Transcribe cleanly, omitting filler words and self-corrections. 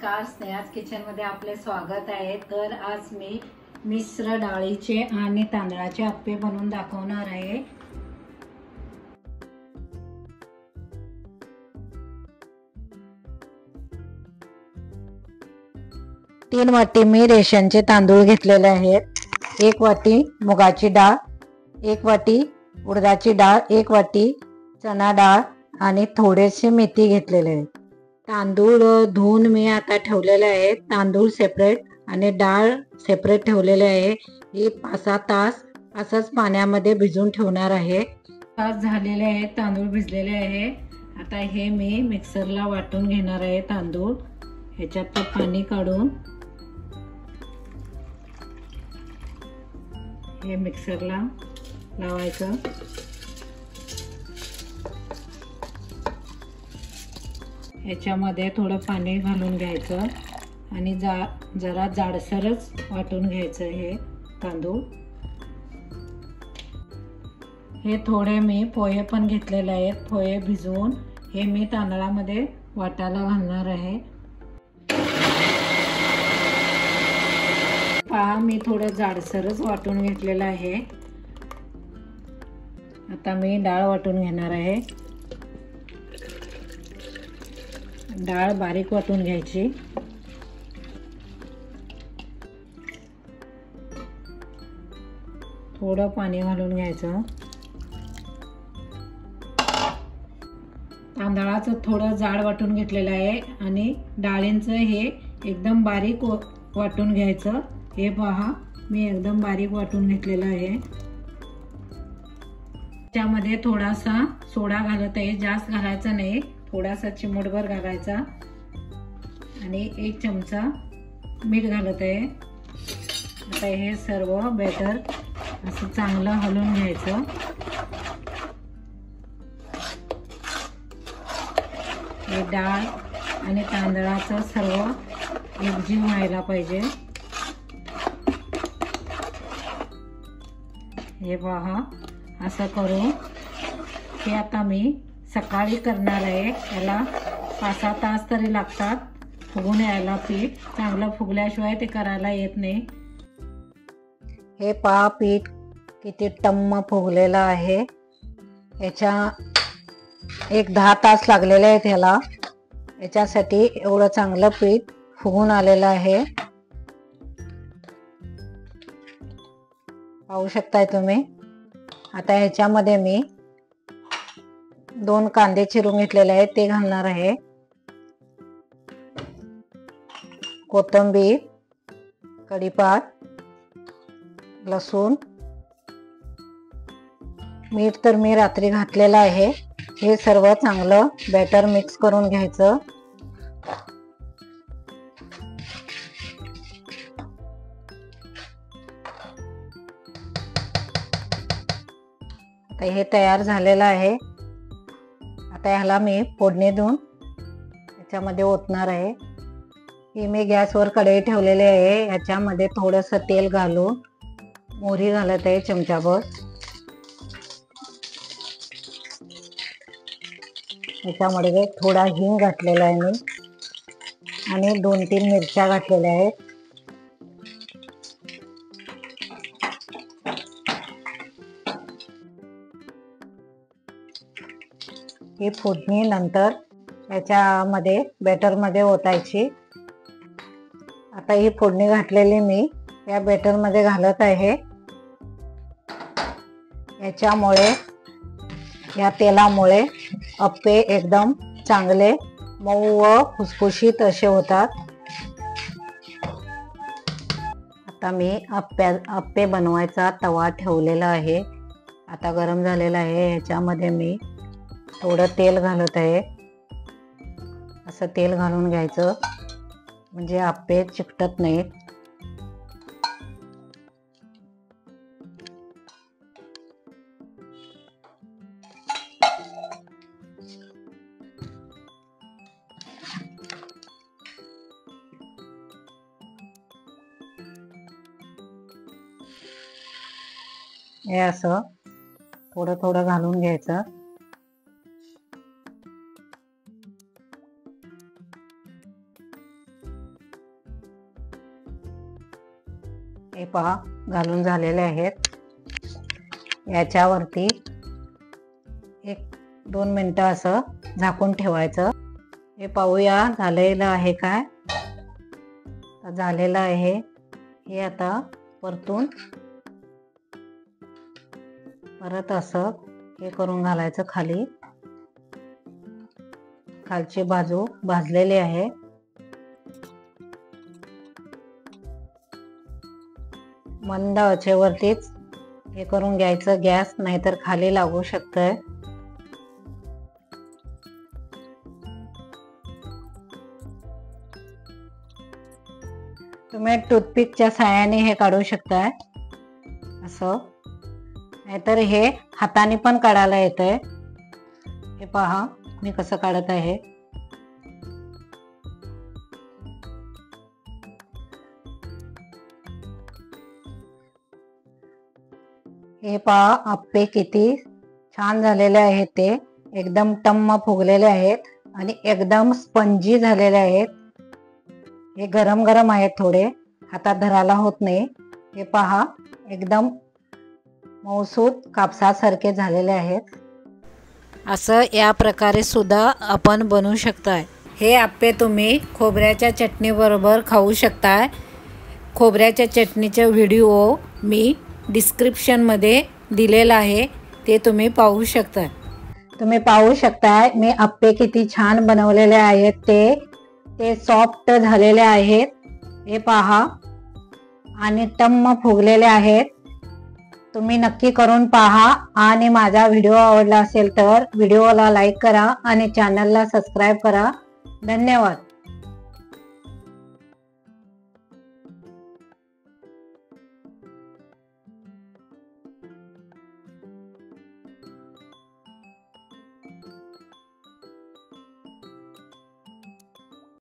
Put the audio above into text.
नमस्कार, स्नेहाज किचन मध्ये आपले स्वागत आहे। तर आज मी मिश्र डाळीचे आणि तांदळाचे अप्पे बनवून दाखवणार आहे। तीन वाटी मी रेशनचे तांदूळ घेतलेले आहेत। एक वाटी मुगाची डाळ, एक वाटी उडदाची डाळ, एक वाटी चना डाळ आणि थोडेसे मेथी घेतलेले आहेत। तांदूळ धुवून मी आता ठेवलेले आहे। तांदूळ सेपरेट आणि डाळ सेपरेट ठेवलेले आहे। ही 5-6 तास असंच पाण्यामध्ये भिजवून ठेवणार आहे। तास झालेले आहे, तांदूळ भिजलेले आहे। आता हे मी मिक्सरला वाटून घेणार आहे। तांदूळ ह्याच्यात पाणी काढून हे मिक्सरला लावायचं। ह्याच्यामध्ये थोडं पाणी घालून घ्यायचं आणि जरा जाडसरच वाटून घ्यायचं हे तांदूळ। हे थोडे मी पोहे पण घेतलेले आहेत। पोहे भिजवून हे मी तांदळामध्ये वाटायला घालणार आहे। पहा, मी थोडं जाडसरच वाटून घेतलेलं आहे। आता मी डाळ वाटून घेणार आहे। डाळ बारीक वाटून घ्यायची। थोडं पाणी घालून घ्यायचं। तांदळाचं थोडं जाड वाटून घेतलेलं आहे आणि डाळींचं हे एकदम बारीक वाटून घ्यायचं। हे पहा, मी एकदम बारीक वाटून घेतलेलं आहे। त्यामध्ये थोडासा सोडा घालत आहे, जास्त घालायचा नाही, थोडासा चिमूटभर घालायचा आणि 1 चमचा मीठ घालत आहे। आता हे सर्व बॅटर असं चांगलं हलवून घ्यायचं। हे डाळ आणि तांदळाचं सर्व एकजीव व्हायला पाहिजे। हे पहा, असं करून हे आता मी सकाळी करणार आहे। याला 5-6 तास तरी लागतात फुगून यायला। पीठ चांगलं फुगल्याशिवाय ते करायला येत नाही। हे पहा, पीठ किती टम्म फुगलेलं आहे। याच्या 10 तास लागलेले आहेत ह्याला। याच्यासाठी एवढं चांगलं पीठ फुगून आलेलं आहे। पाहू शकताय तुम्ही। आता ह्याच्यामध्ये मी 2 कांदे चिरून घेतलेले आहेत, ते घालणार आहे। कोथिंबीर, कढीपात, लसूण, मीठ तर मी रात्री घातलेलं आहे। हे सर्व चांगलं बॅटर मिक्स करून घ्यायचं। आता हे तयार झालेलं आहे। आता ह्याला मी फोडणी देऊन याच्यामध्ये ओतणार आहे। ही मी गॅसवर कढई ठेवलेली आहे। ह्याच्यामध्ये थोडंसं तेल घालून मोहरी घालत आहे चमचाभर। ह्याच्यामध्ये थोडा हिंग घातलेला आहे मी आणि 2-3 मिरच्या घातलेल्या आहेत। ही फोडणी नंतर याच्यामध्ये बॅटरमध्ये ओतायची। आता ही फोडणी घातलेली मी या बॅटरमध्ये घालत आहे। याच्यामुळे या तेलामुळे अप्पे एकदम चांगले मऊ व खुसखुशीत असे होतात। आता मी अप्पे बनवायचा तवा ठेवलेला आहे। आता गरम झालेला आहे। ह्याच्यामध्ये मी थोडं तेल घालत आहे। असं तेल घालून घ्यायचं म्हणजे अप्पे चिकटत नाहीत। हे असं थोडं थोडं घालून घ्यायचं। हे पहा घालून झालेले आहेत। याच्यावरती 1-2 मिनिटं असं झाकून ठेवायचं। हे पाहूया झालेलं आहे काय। झालेलं आहे हे। आता परतून परत असं हे करून घालायचं खाली। खालची बाजू भाजलेली आहे। मंद आचेवरतीच हे करून घ्यायचं गॅस, नाहीतर खाली लागू शकतंय। तुम्ही टूथपिकच्या साहाय्याने हे काढू शकताय असं, नाहीतर हे हाताने पण काढायला येतंय। हे पहा मी कसं काढत आहे। हे पहा आप्पे किती छान झालेले आहेत। ते एकदम टम्म फुगलेले आहेत आणि एकदम स्पंजी झालेले आहेत। हे गरम गरम आहेत, थोडे हातात धरायला होत नाही। हे पहा एकदम मऊसूत कापसासारखे झालेले आहेत। असं या प्रकारे सुद्धा आपण बनवू शकताय। हे आप्पे तुम्ही खोबऱ्याच्या चटणी बरोबर खाऊ शकताय। खोबऱ्याच्या चटणीचा व्हिडिओ मी डिस्क्रिप्शनमध्ये दिलेला आहे, ते तुम्ही पाहू शकता। तुम्ही पाहू शकताय मी आप्पे किती छान बनवलेले आहेत। ते सॉफ्ट झालेले आहेत। हे पहा आणि टम्म फुगलेले आहेत। तुम्ही नक्की करून पहा आणि माझा व्हिडिओ आवडला असेल तर व्हिडिओला लाईक करा आणि चॅनलला सबस्क्राईब करा। धन्यवाद।